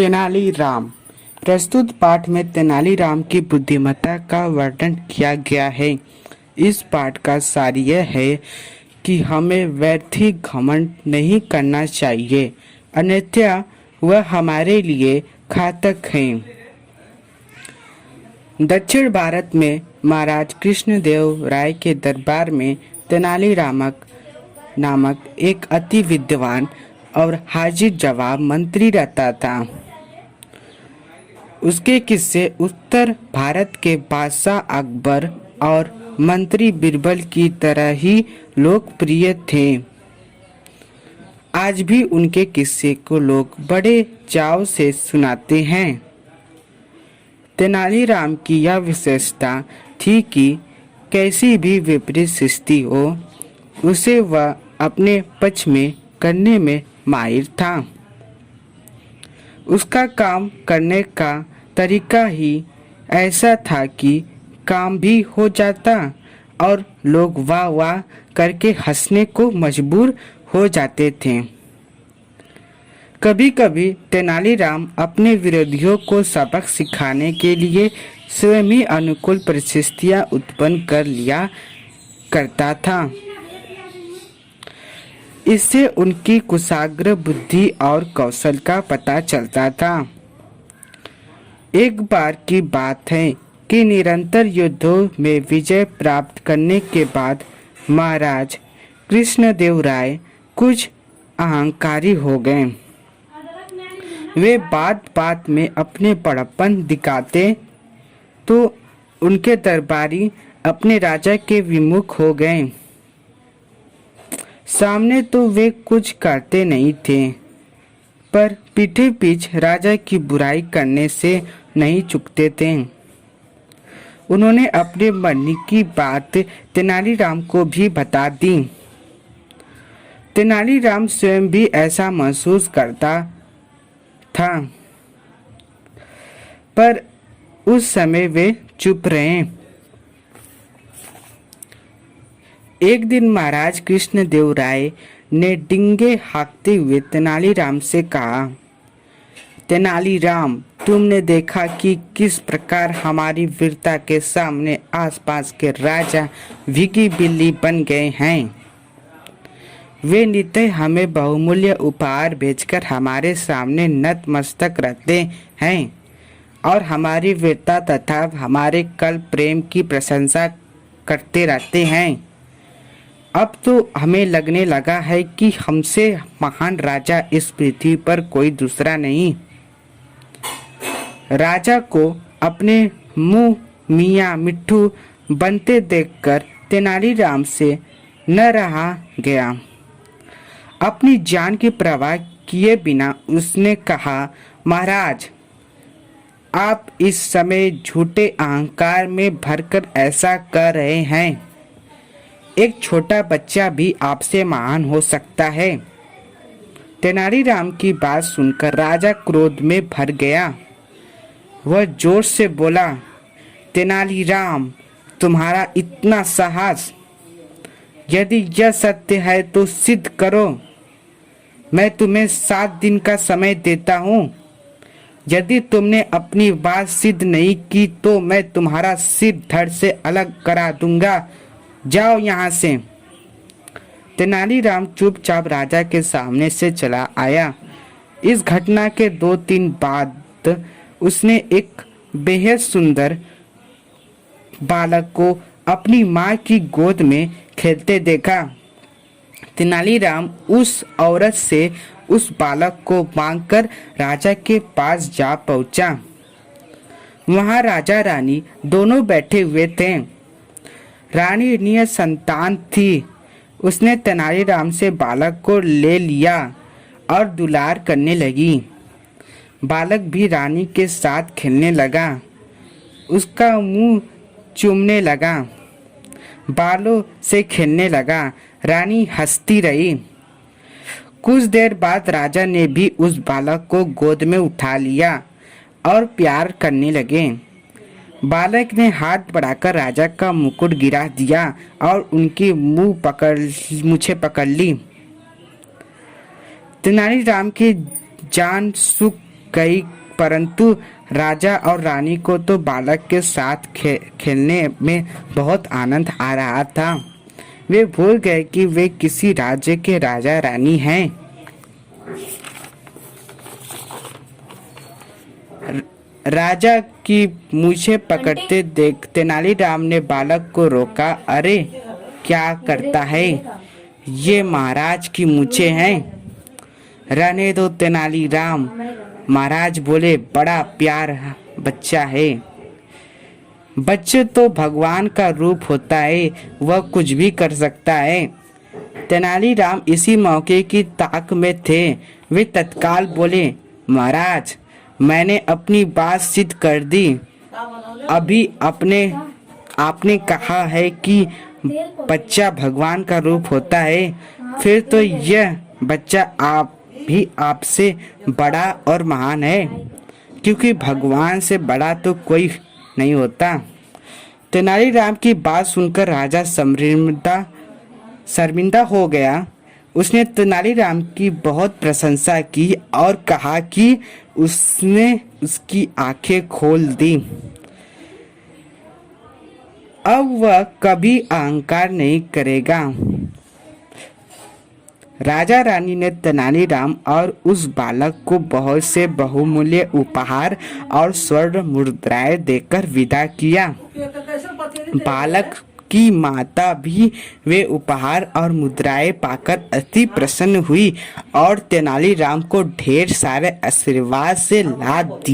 तेनालीराम। प्रस्तुत पाठ में तेनालीराम की बुद्धिमत्ता का वर्णन किया गया है। इस पाठ का सार यह है कि हमें व्यर्थ ही घमंड नहीं करना चाहिए, अन्यथा वह हमारे लिए घातक है। दक्षिण भारत में महाराज कृष्णदेव राय के दरबार में तेनालीराम नामक एक अति विद्वान और हाजिर जवाब मंत्री रहता था। उसके किस्से उत्तर भारत के बादशाह अकबर और मंत्री बीरबल की तरह ही लोकप्रिय थे। आज भी उनके किस्से को लोग बड़े चाव से सुनाते हैं। तेनालीराम की यह विशेषता थी कि कैसी भी विपरीत स्थिति हो, उसे वह अपने पक्ष में करने में माहिर था। उसका काम करने का तरीका ही ऐसा था कि काम भी हो जाता और लोग वाह वाह करके हंसने को मजबूर हो जाते थे। कभी कभी तेनालीराम अपने विरोधियों को सबक सिखाने के लिए स्वयं ही अनुकूल परिस्थितियां उत्पन्न कर लिया करता था। इससे उनकी कुशाग्र बुद्धि और कौशल का पता चलता था। एक बार की बात है कि निरंतर युद्धों में विजय प्राप्त करने के बाद महाराज कृष्णदेव राय कुछ अहंकारी हो गए। वे बात बात में अपने बड़प्पन दिखाते तो उनके दरबारी अपने राजा के विमुख हो गए। सामने तो वे कुछ करते नहीं थे, पर पीठे पीछे राजा की बुराई करने से नहीं चूकते थे। उन्होंने अपने मन की बात तेनालीराम को भी बता दी। तेनालीराम स्वयं भी ऐसा महसूस करता था, पर उस समय वे चुप रहे। एक दिन महाराज कृष्णदेव राय ने डिंगे हाँकते हुए तेनालीराम से कहा, तेनालीराम, तुमने देखा कि किस प्रकार हमारी वीरता के सामने आसपास के राजा भीगी बिल्ली बन गए हैं। वे नित्य हमें बहुमूल्य उपहार भेजकर हमारे सामने नतमस्तक रहते हैं और हमारी वीरता तथा हमारे कल प्रेम की प्रशंसा करते रहते हैं। अब तो हमें लगने लगा है कि हमसे महान राजा इस पृथ्वी पर कोई दूसरा नहीं। राजा को अपने मुंह मियाँ मिट्ठू बनते देखकर तेनालीराम से न रहा गया। अपनी जान की परवाह किए बिना उसने कहा, महाराज, आप इस समय झूठे अहंकार में भरकर ऐसा कर रहे हैं। एक छोटा बच्चा भी आपसे महान हो सकता है। तेनालीराम की बात सुनकर राजा क्रोध में भर गया। वह जोर से बोला, तेनालीराम, तुम्हारा इतना साहस! यदि यह सत्य है तो सिद्ध करो। मैं तुम्हें 7 दिन का समय देता हूँ। यदि तुमने अपनी बात सिद्ध नहीं की तो मैं तुम्हारा सिर धड़ से अलग करा दूंगा। जाओ यहाँ से। तेनालीराम चुपचाप राजा के सामने से चला आया। इस घटना के 2-3 बाद उसने एक बेहद सुंदर बालक को अपनी माँ की गोद में खेलते देखा। तेनालीराम उस औरत से उस बालक को मांगकर राजा के पास जा पहुंचा। वहां राजा रानी दोनों बैठे हुए थे। रानी निसंतान थी। उसने तेनालीराम से बालक को ले लिया और दुलार करने लगी। बालक भी रानी के साथ खेलने लगा, उसका मुंह चूमने लगा, बालों से खेलने लगा। रानी हंसती रही। कुछ देर बाद राजा ने भी उस बालक को गोद में उठा लिया और प्यार करने लगे। बालक ने हाथ बढ़ाकर राजा का मुकुट गिरा दिया और उनकी मूछें पकड़ ली। तेनालीराम की जान सुख कई, परंतु राजा और रानी को तो बालक के साथ खेलने में बहुत आनंद आ रहा था। वे भूल गए कि वे किसी राज्य के राजा रानी हैं। राजा की मूछें पकड़ते देख तेनालीराम ने बालक को रोका। अरे क्या करता है, ये महाराज की मूछें हैं। रहने दो तेनालीराम, महाराज बोले, बड़ा प्यार बच्चा है। बच्चे तो भगवान का रूप होता है, वह कुछ भी कर सकता है। तेनालीराम इसी मौके की ताक में थे। वे तत्काल बोले, महाराज मैंने अपनी बात सिद्ध कर दी। अभी आपने कहा है कि बच्चा भगवान का रूप होता है, फिर तो यह बच्चा आपसे बड़ा और महान है, क्योंकि भगवान से बड़ा तो कोई नहीं होता। तेनालीराम की बात सुनकर राजा शर्मिंदा हो गया। उसने तेनालीराम की बहुत प्रशंसा की और कहा कि उसने उसकी आंखें खोल दी। अब वह कभी अहंकार नहीं करेगा। राजा रानी ने तेनालीराम और उस बालक को बहुत से बहुमूल्य उपहार और स्वर्ण मुद्राएं देकर विदा किया। बालक की माता भी वे उपहार और मुद्राएं पाकर अति प्रसन्न हुई और तेनालीराम को ढेर सारे आशीर्वाद से लाद दिया।